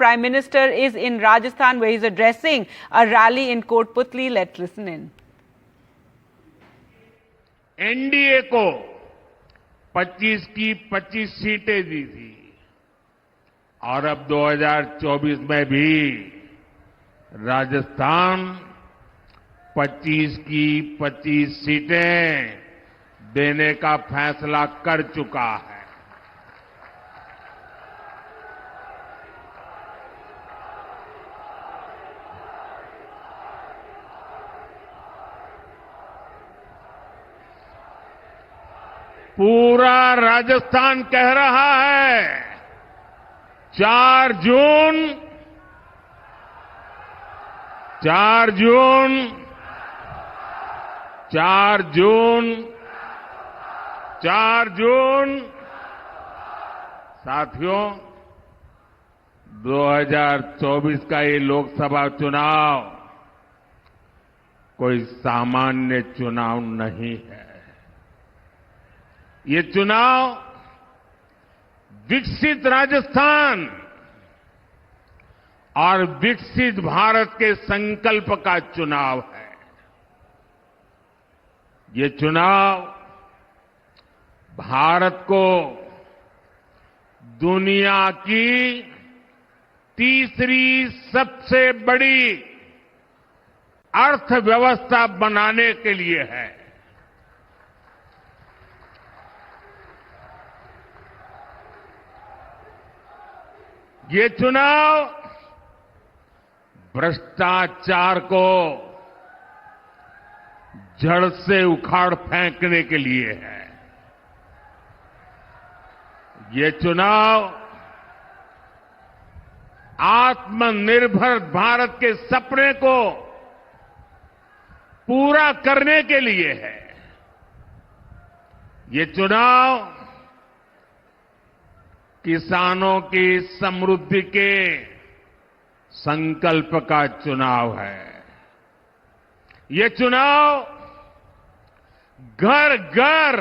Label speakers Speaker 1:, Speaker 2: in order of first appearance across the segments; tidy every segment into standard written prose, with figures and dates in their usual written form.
Speaker 1: Prime Minister is in Rajasthan, where he's addressing a rally in Kotputli. Let's listen in.
Speaker 2: NDA को 25 की 25 सीटें दी थी और अब 2024 में भी राजस्थान 25 की 25 सीटें देने का फैसला कर चुका है। पूरा राजस्थान कह रहा है 4 जून 4 जून 4 जून 4 जून साथियों, 2024 का ये लोकसभा चुनाव कोई सामान्य चुनाव नहीं है। ये चुनाव विकसित राजस्थान और विकसित भारत के संकल्प का चुनाव है। ये चुनाव भारत को दुनिया की तीसरी सबसे बड़ी अर्थव्यवस्था बनाने के लिए है। ये चुनाव भ्रष्टाचार को जड़ से उखाड़ फेंकने के लिए है। ये चुनाव आत्मनिर्भर भारत के सपने को पूरा करने के लिए है। ये चुनाव किसानों की समृद्धि के संकल्प का चुनाव है। ये चुनाव घर घर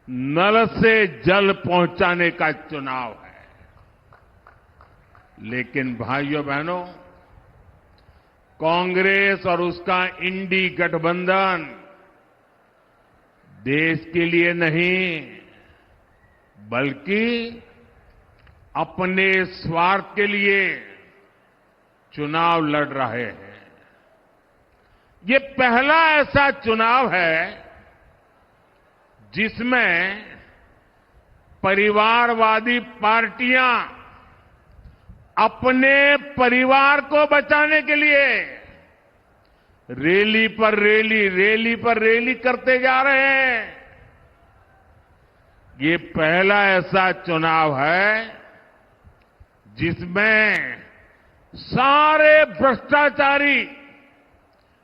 Speaker 2: नल से जल पहुंचाने का चुनाव है। लेकिन भाइयों बहनों, कांग्रेस और उसका इंडी गठबंधन देश के लिए नहीं बल्कि अपने स्वार्थ के लिए चुनाव लड़ रहे हैं। ये पहला ऐसा चुनाव है जिसमें परिवारवादी पार्टियां अपने परिवार को बचाने के लिए रैली पर रैली करते जा रहे हैं। ये पहला ऐसा चुनाव है जिसमें सारे भ्रष्टाचारी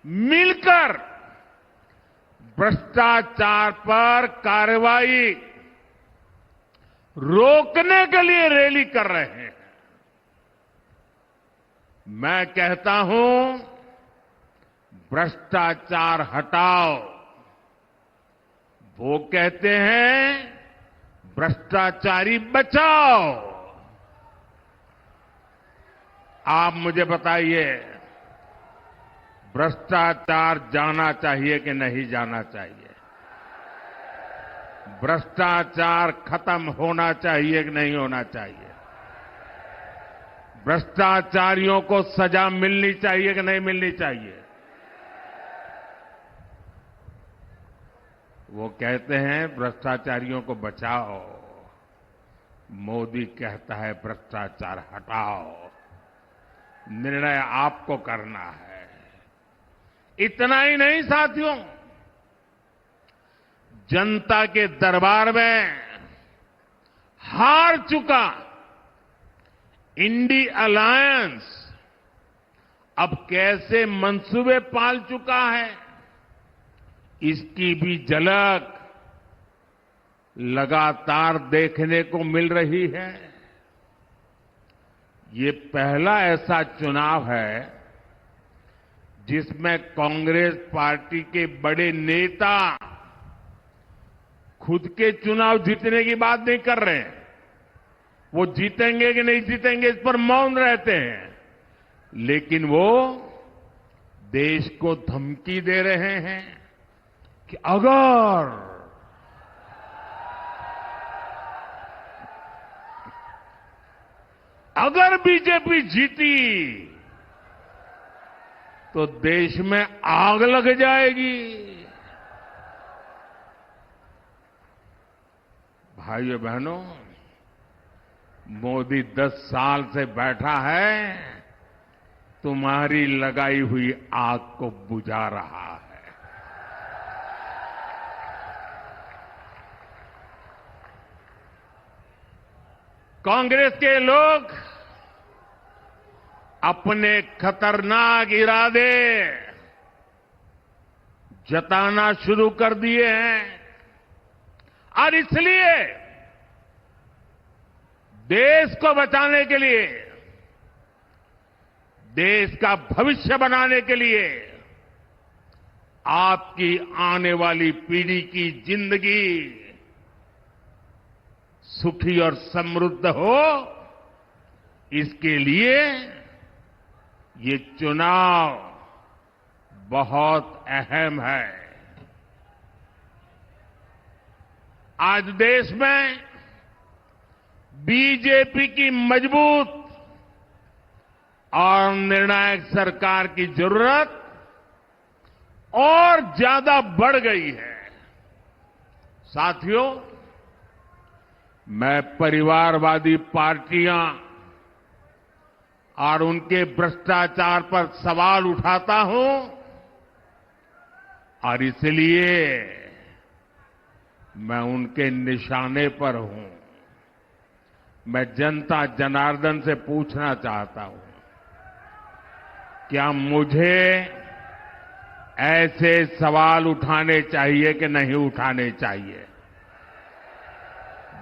Speaker 2: मिलकर भ्रष्टाचार पर कार्रवाई रोकने के लिए रैली कर रहे हैं। मैं कहता हूं, भ्रष्टाचार हटाओ। वो कहते हैं भ्रष्टाचारी बचाओ। आप मुझे बताइए, भ्रष्टाचार जाना चाहिए कि नहीं जाना चाहिए? भ्रष्टाचार खत्म होना चाहिए कि नहीं होना चाहिए? भ्रष्टाचारियों को सजा मिलनी चाहिए कि नहीं मिलनी चाहिए? वो कहते हैं भ्रष्टाचारियों को बचाओ, मोदी कहता है भ्रष्टाचार हटाओ। निर्णय आपको करना है। इतना ही नहीं साथियों, जनता के दरबार में हार चुका इंडी अलायंस अब कैसे मंसूबे पाल चुका है, इसकी भी झलक लगातार देखने को मिल रही है। ये पहला ऐसा चुनाव है जिसमें कांग्रेस पार्टी के बड़े नेता खुद के चुनाव जीतने की बात नहीं कर रहे हैं, वो जीतेंगे कि नहीं जीतेंगे इस पर मौन रहते हैं, लेकिन वो देश को धमकी दे रहे हैं कि अगर बीजेपी जीती तो देश में आग लग जाएगी। भाइयों बहनों, मोदी 10 साल से बैठा है, तुम्हारी लगाई हुई आग को बुझा रहा है। कांग्रेस के लोग अपने खतरनाक इरादे जताना शुरू कर दिए हैं और इसलिए देश को बचाने के लिए, देश का भविष्य बनाने के लिए, आपकी आने वाली पीढ़ी की जिंदगी सुखी और समृद्ध हो, इसके लिए ये चुनाव बहुत अहम है। आज देश में बीजेपी की मजबूत और निर्णायक सरकार की जरूरत और ज्यादा बढ़ गई है। साथियों, मैं परिवारवादी पार्टियां और उनके भ्रष्टाचार पर सवाल उठाता हूं और इसलिए मैं उनके निशाने पर हूं। मैं जनता जनार्दन से पूछना चाहता हूं, क्या मुझे ऐसे सवाल उठाने चाहिए कि नहीं उठाने चाहिए?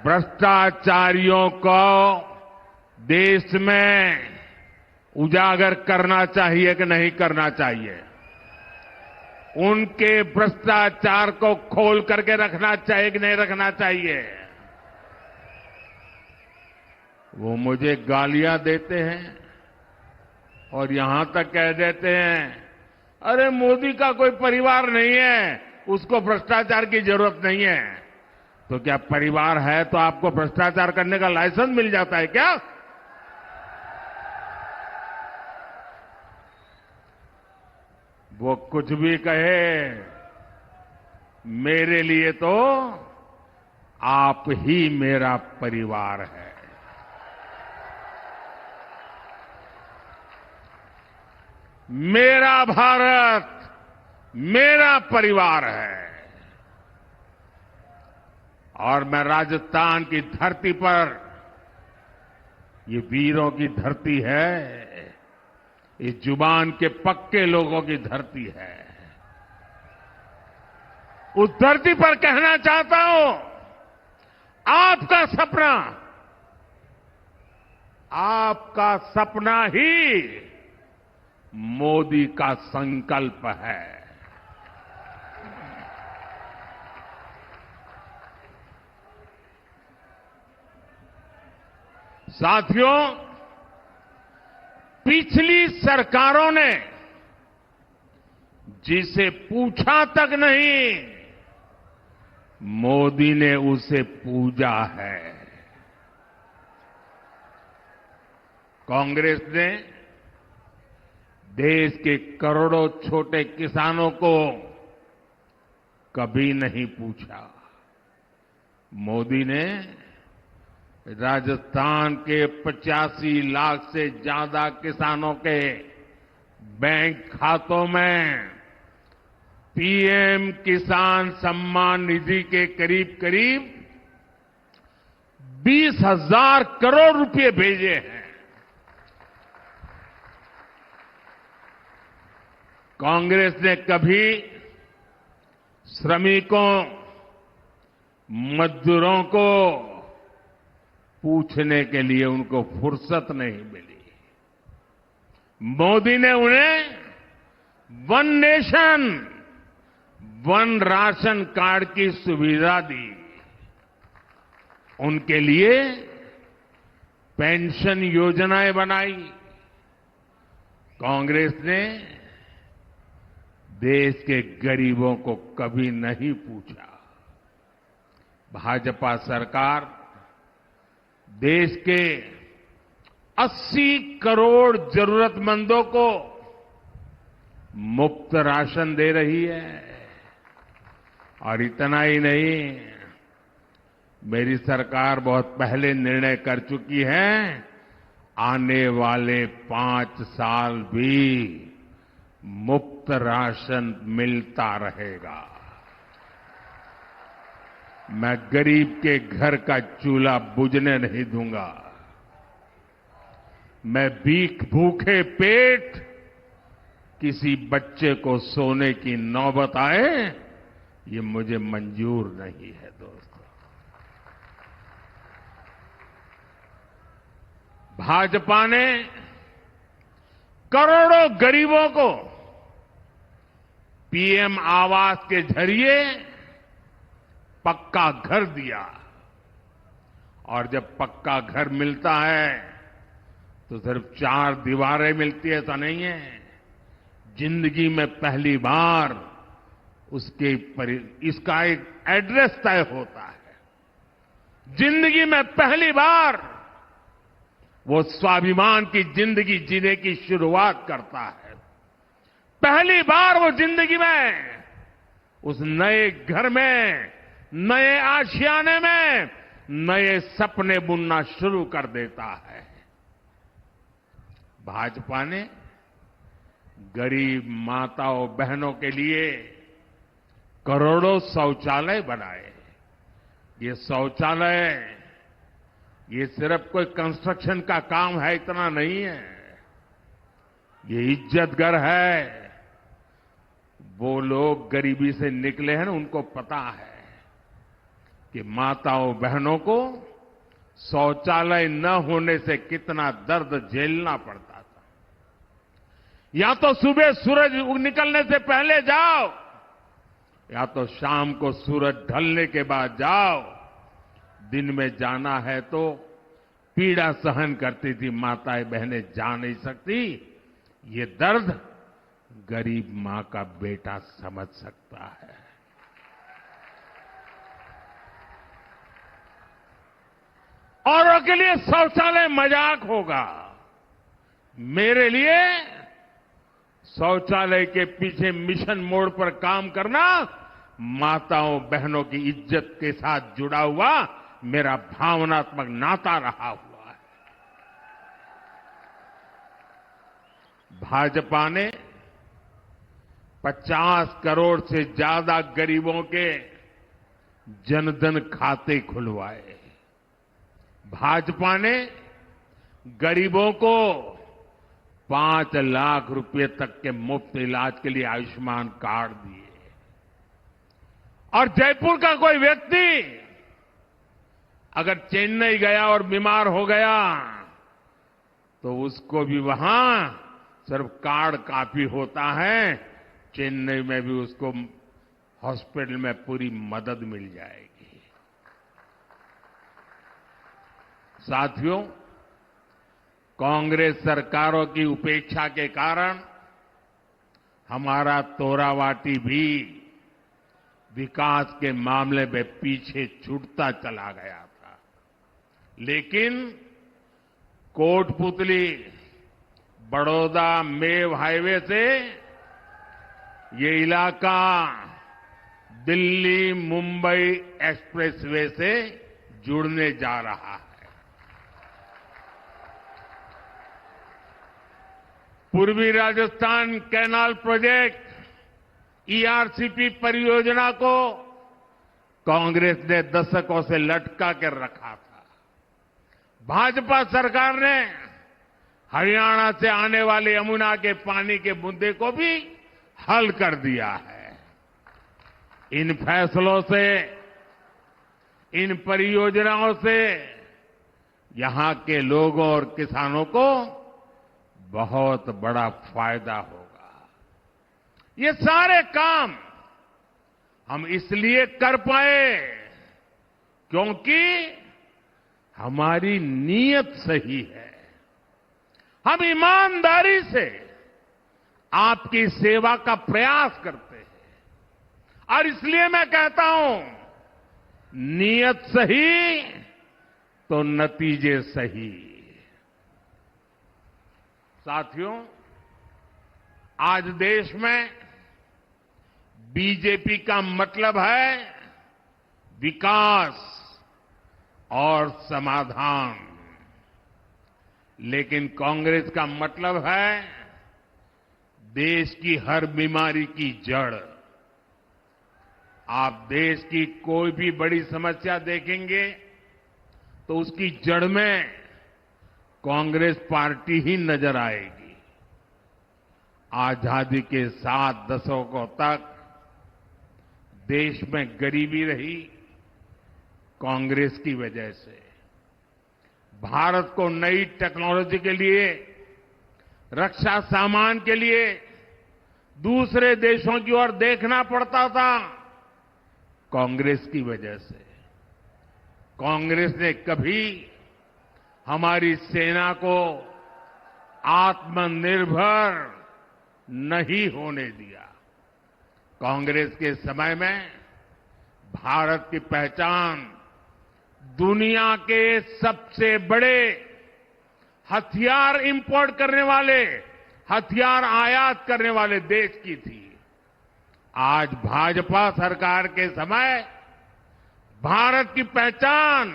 Speaker 2: भ्रष्टाचारियों को देश में उजागर करना चाहिए कि नहीं करना चाहिए? उनके भ्रष्टाचार को खोल करके रखना चाहिए कि नहीं रखना चाहिए? वो मुझे गालियां देते हैं और यहां तक कह देते हैं, अरे मोदी का कोई परिवार नहीं है, उसको भ्रष्टाचार की जरूरत नहीं है। तो क्या परिवार है तो आपको भ्रष्टाचार करने का लाइसेंस मिल जाता है क्या? वो कुछ भी कहे, मेरे लिए तो आप ही मेरा परिवार है। मेरा भारत मेरा परिवार है और मैं राजस्थान की धरती पर, ये वीरों की धरती है, इस जुबान के पक्के लोगों की धरती है। उस धरती पर कहना चाहता हूं, आपका सपना ही मोदी का संकल्प है। साथियों, पिछली सरकारों ने जिसे पूछा तक नहीं, मोदी ने उसे पूजा है। कांग्रेस ने देश के करोड़ों छोटे किसानों को कभी नहीं पूछा। मोदी ने राजस्थान के 85 लाख से ज्यादा किसानों के बैंक खातों में पीएम किसान सम्मान निधि के करीब करीब 20,000 करोड़ रुपए भेजे हैं। कांग्रेस ने कभी श्रमिकों, मजदूरों को पूछने के लिए उनको फुर्सत नहीं मिली। मोदी ने उन्हें one nation, one ration card की सुविधा दी। उनके लिए पेंशन योजनाएं बनाई। कांग्रेस ने देश के गरीबों को कभी नहीं पूछा। भाजपा सरकार देश के 80 करोड़ जरूरतमंदों को मुफ्त राशन दे रही है। और इतना ही नहीं, मेरी सरकार बहुत पहले निर्णय कर चुकी है, आने वाले 5 साल भी मुफ्त राशन मिलता रहेगा। मैं गरीब के घर का चूल्हा बुझने नहीं दूंगा। मैं भूखे पेट किसी बच्चे को सोने की नौबत आए, ये मुझे मंजूर नहीं है। दोस्तों, भाजपा ने करोड़ों गरीबों को पीएम आवास के जरिए पक्का घर दिया। और जब पक्का घर मिलता है तो सिर्फ 4 दीवारें मिलती है, ऐसा नहीं है। जिंदगी में पहली बार इसका एक एड्रेस तय होता है। जिंदगी में पहली बार वो स्वाभिमान की जिंदगी जीने की शुरुआत करता है। पहली बार वो जिंदगी में उस नए घर में, नए आशियाने में नए सपने बुनना शुरू कर देता है। भाजपा ने गरीब माताओं बहनों के लिए करोड़ों शौचालय बनाए। ये शौचालय ये सिर्फ कोई कंस्ट्रक्शन का काम है, इतना नहीं है। ये इज्जत घर है। वो लोग गरीबी से निकले हैं ना, उनको पता है कि माताओं बहनों को शौचालय न होने से कितना दर्द झेलना पड़ता था। या तो सुबह सूरज निकलने से पहले जाओ, या तो शाम को सूरज ढलने के बाद जाओ। दिन में जाना है तो पीड़ा सहन करती थी माताएं बहनें, जा नहीं सकती। ये दर्द गरीब मां का बेटा समझ सकता है। औरों के लिए शौचालय मजाक होगा, मेरे लिए शौचालय के पीछे मिशन मोड पर काम करना माताओं बहनों की इज्जत के साथ जुड़ा हुआ मेरा भावनात्मक नाता रहा हुआ है। भाजपा ने 50 करोड़ से ज्यादा गरीबों के जनधन खाते खुलवाए। भाजपा ने गरीबों को 5 लाख रुपए तक के मुफ्त इलाज के लिए आयुष्मान कार्ड दिए। और जयपुर का कोई व्यक्ति अगर चेन्नई गया और बीमार हो गया तो उसको भी वहां सिर्फ कार्ड काफी होता है, चेन्नई में भी उसको हॉस्पिटल में पूरी मदद मिल जाएगी। साथियों, कांग्रेस सरकारों की उपेक्षा के कारण हमारा तोरावाटी भी विकास के मामले में पीछे छूटता चला गया था। लेकिन कोटपुतली बड़ौदा मेव हाईवे से ये इलाका दिल्ली मुंबई एक्सप्रेसवे से जुड़ने जा रहा है। पूर्वी राजस्थान कैनाल प्रोजेक्ट ईआरसीपी परियोजना को कांग्रेस ने दशकों से लटका कर रखा था। भाजपा सरकार ने हरियाणा से आने वाले यमुना के पानी के मुद्दे को भी हल कर दिया है। इन फैसलों से, इन परियोजनाओं से यहां के लोगों और किसानों को बहुत बड़ा फायदा होगा। ये सारे काम हम इसलिए कर पाए क्योंकि हमारी नीयत सही है। हम ईमानदारी से आपकी सेवा का प्रयास करते हैं और इसलिए मैं कहता हूं, नीयत सही तो नतीजे सही। साथियों, आज देश में बीजेपी का मतलब है विकास और समाधान, लेकिन कांग्रेस का मतलब है देश की हर बीमारी की जड़। आप देश की कोई भी बड़ी समस्या देखेंगे तो उसकी जड़ में कांग्रेस पार्टी ही नजर आएगी। आजादी के 7 दशकों तक देश में गरीबी रही कांग्रेस की वजह से। भारत को नई टेक्नोलॉजी के लिए, रक्षा सामान के लिए दूसरे देशों की ओर देखना पड़ता था कांग्रेस की वजह से। कांग्रेस ने कभी हमारी सेना को आत्मनिर्भर नहीं होने दिया। कांग्रेस के समय में भारत की पहचान दुनिया के सबसे बड़े हथियार इंपोर्ट करने वाले, हथियार आयात करने वाले देश की थी। आज भाजपा सरकार के समय भारत की पहचान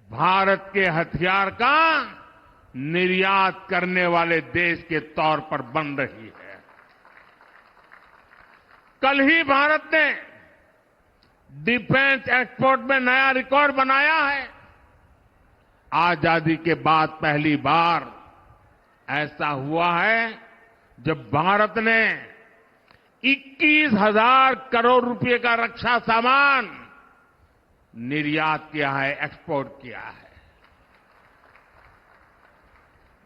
Speaker 2: भारत के हथियार का निर्यात करने वाले देश के तौर पर बन रही है। कल ही भारत ने डिफेंस एक्सपोर्ट में नया रिकॉर्ड बनाया है। आजादी के बाद पहली बार ऐसा हुआ है जब भारत ने 21,000 करोड़ रुपए का रक्षा सामान निर्यात किया है, एक्सपोर्ट किया है।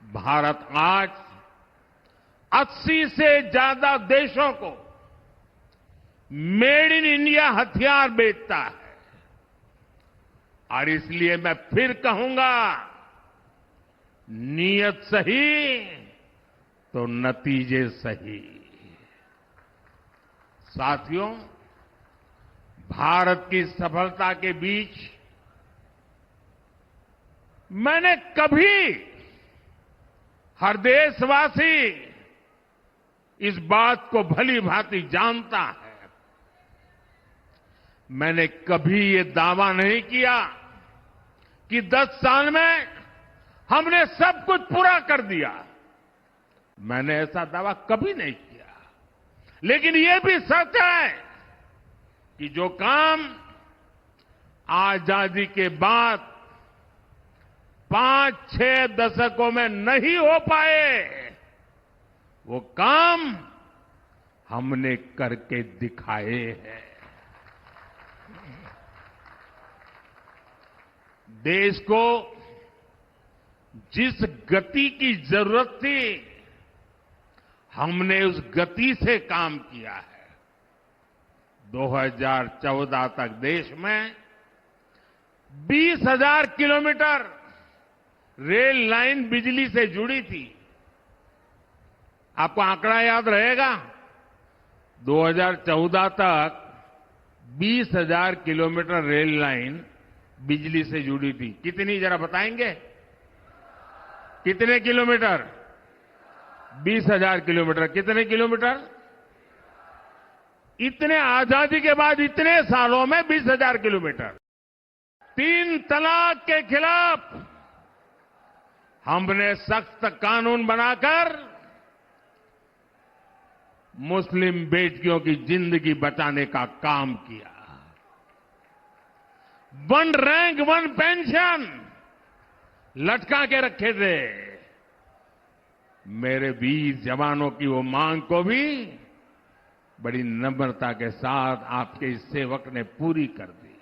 Speaker 2: भारत आज 80 से ज्यादा देशों को मेड इन इंडिया हथियार बेचता है। और इसलिए मैं फिर कहूंगा, नीयत सही तो नतीजे सही। साथियों, भारत की सफलता के बीच मैंने कभी, हर देशवासी इस बात को भली भांति जानता है, मैंने कभी ये दावा नहीं किया कि 10 साल में हमने सब कुछ पूरा कर दिया। मैंने ऐसा दावा कभी नहीं किया। लेकिन ये भी सच है कि जो काम आजादी के बाद 5-6 दशकों में नहीं हो पाए, वो काम हमने करके दिखाए हैं। देश को जिस गति की जरूरत थी, हमने उस गति से काम किया है। 2014 तक देश में 20,000 किलोमीटर रेल लाइन बिजली से जुड़ी थी। आपको आंकड़ा याद रहेगा, 2014 तक 20,000 किलोमीटर रेल लाइन बिजली से जुड़ी थी। कितनी, जरा बताएंगे? कितने किलोमीटर? 20,000 किलोमीटर। कितने किलोमीटर? इतने आजादी के बाद इतने सालों में 20,000 किलोमीटर। 3 तलाक के खिलाफ हमने सख्त कानून बनाकर मुस्लिम बेटियों की जिंदगी बचाने का काम किया। 1 रैंक 1 पेंशन लटका के रखे थे। मेरे वीर जवानों की वो मांग को भी बड़ी नम्रता के साथ आपके इस सेवक ने पूरी कर दी।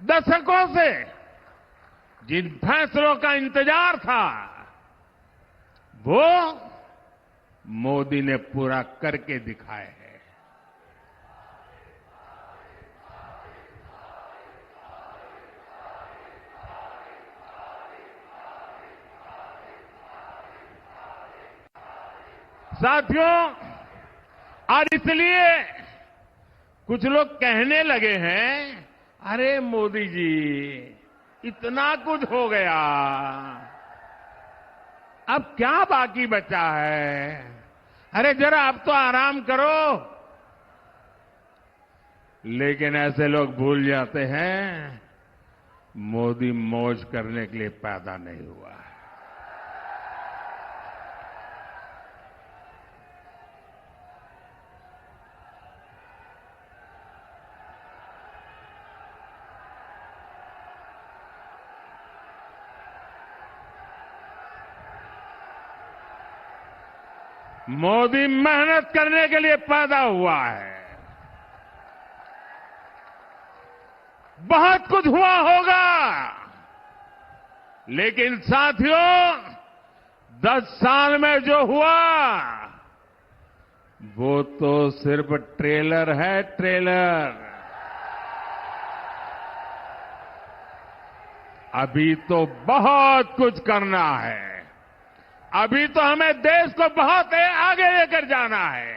Speaker 2: दशकों से जिन फैसलों का इंतजार था, वो मोदी ने पूरा करके दिखाए हैं। साथियों, और इसलिए कुछ लोग कहने लगे हैं, अरे मोदी जी इतना कुछ हो गया, अब क्या बाकी बचा है? अरे जरा अब तो आराम करो। लेकिन ऐसे लोग भूल जाते हैं, मोदी मौज करने के लिए पैदा नहीं हुआ है। मोदी मेहनत करने के लिए पैदा हुआ है। बहुत कुछ हुआ होगा, लेकिन साथियों 10 साल में जो हुआ वो तो सिर्फ ट्रेलर है, ट्रेलर। अभी तो बहुत कुछ करना है। अभी तो हमें देश को बहुत आगे लेकर जाना है।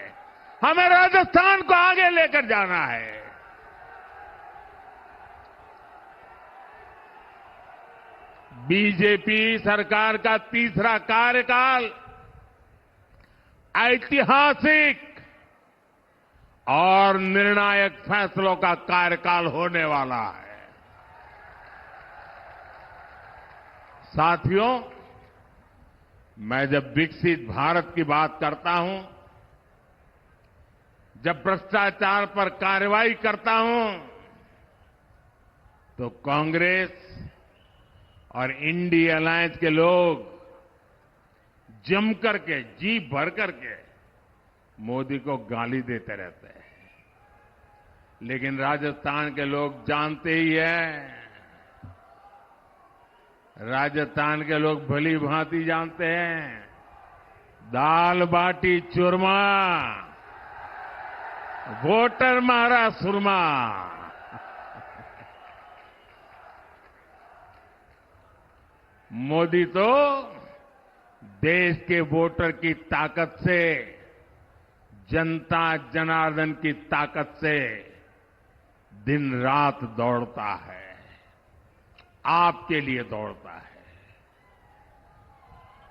Speaker 2: हमें राजस्थान को आगे लेकर जाना है। बीजेपी सरकार का तीसरा कार्यकाल ऐतिहासिक और निर्णायक फैसलों का कार्यकाल होने वाला है। साथियों, मैं जब विकसित भारत की बात करता हूं, जब भ्रष्टाचार पर कार्रवाई करता हूं, तो कांग्रेस और इंडिया अलायंस के लोग जम करके, जी भर करके मोदी को गाली देते रहते हैं। लेकिन राजस्थान के लोग जानते ही हैं, राजस्थान के लोग भली भांति जानते हैं, दाल बाटी चूरमा, वोटर मारा सुरमा। मोदी तो देश के वोटर की ताकत से, जनता जनार्दन की ताकत से दिन रात दौड़ता है, आपके लिए दौड़ता है,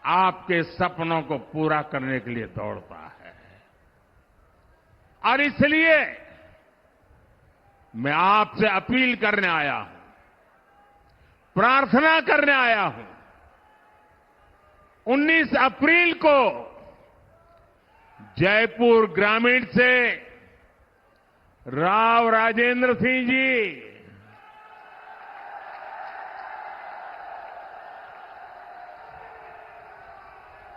Speaker 2: आपके सपनों को पूरा करने के लिए दौड़ता है। और इसलिए मैं आपसे अपील करने आया हूं, प्रार्थना करने आया हूं। 19 अप्रैल को जयपुर ग्रामीण से राव राजेंद्र सिंह जी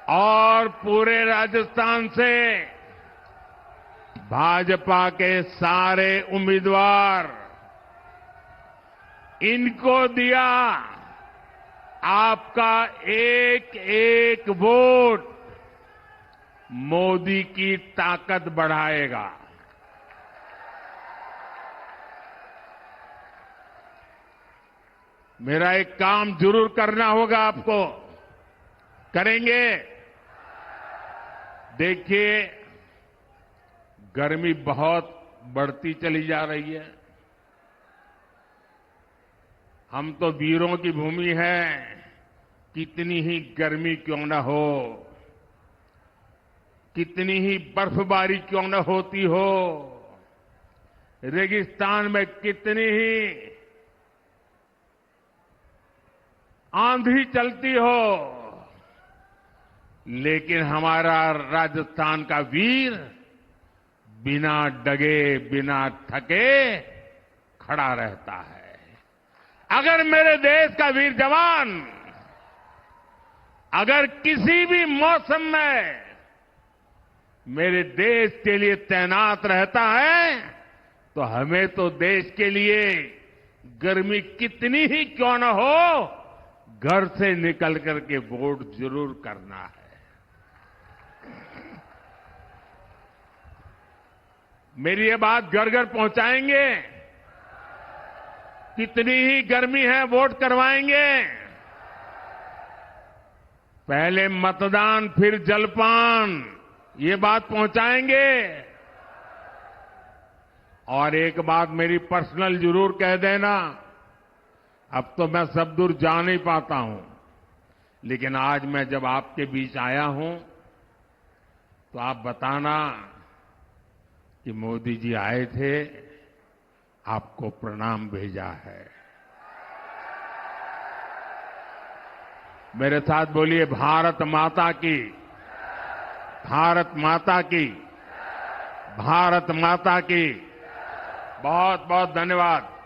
Speaker 2: और पूरे राजस्थान से भाजपा के सारे उम्मीदवार, इनको दिया आपका एक एक वोट मोदी की ताकत बढ़ाएगा। मेरा एक काम जरूर करना होगा आपको, करेंगे। देखिए, गर्मी बहुत बढ़ती चली जा रही है। हम तो वीरों की भूमि है, कितनी ही गर्मी क्यों न हो, कितनी ही बर्फबारी क्यों न होती हो, रेगिस्तान में कितनी ही आंधी चलती हो, लेकिन हमारा राजस्थान का वीर बिना डगे, बिना थके खड़ा रहता है। अगर मेरे देश का वीर जवान अगर किसी भी मौसम में मेरे देश के लिए तैनात रहता है, तो हमें तो देश के लिए गर्मी कितनी ही क्यों न हो, घर से निकल करके वोट जरूर करना है। मेरी ये बात घर घर पहुंचाएंगे। कितनी ही गर्मी है, वोट करवाएंगे। पहले मतदान, फिर जलपान, ये बात पहुंचाएंगे। और एक बात मेरी पर्सनल जरूर कह देना, अब तो मैं सब दूर जा नहीं पाता हूं, लेकिन आज मैं जब आपके बीच आया हूं तो आप बताना कि मोदी जी आए थे, आपको प्रणाम भेजा है। मेरे साथ बोलिए, भारत माता की, भारत माता की, भारत माता की। बहुत बहुत धन्यवाद।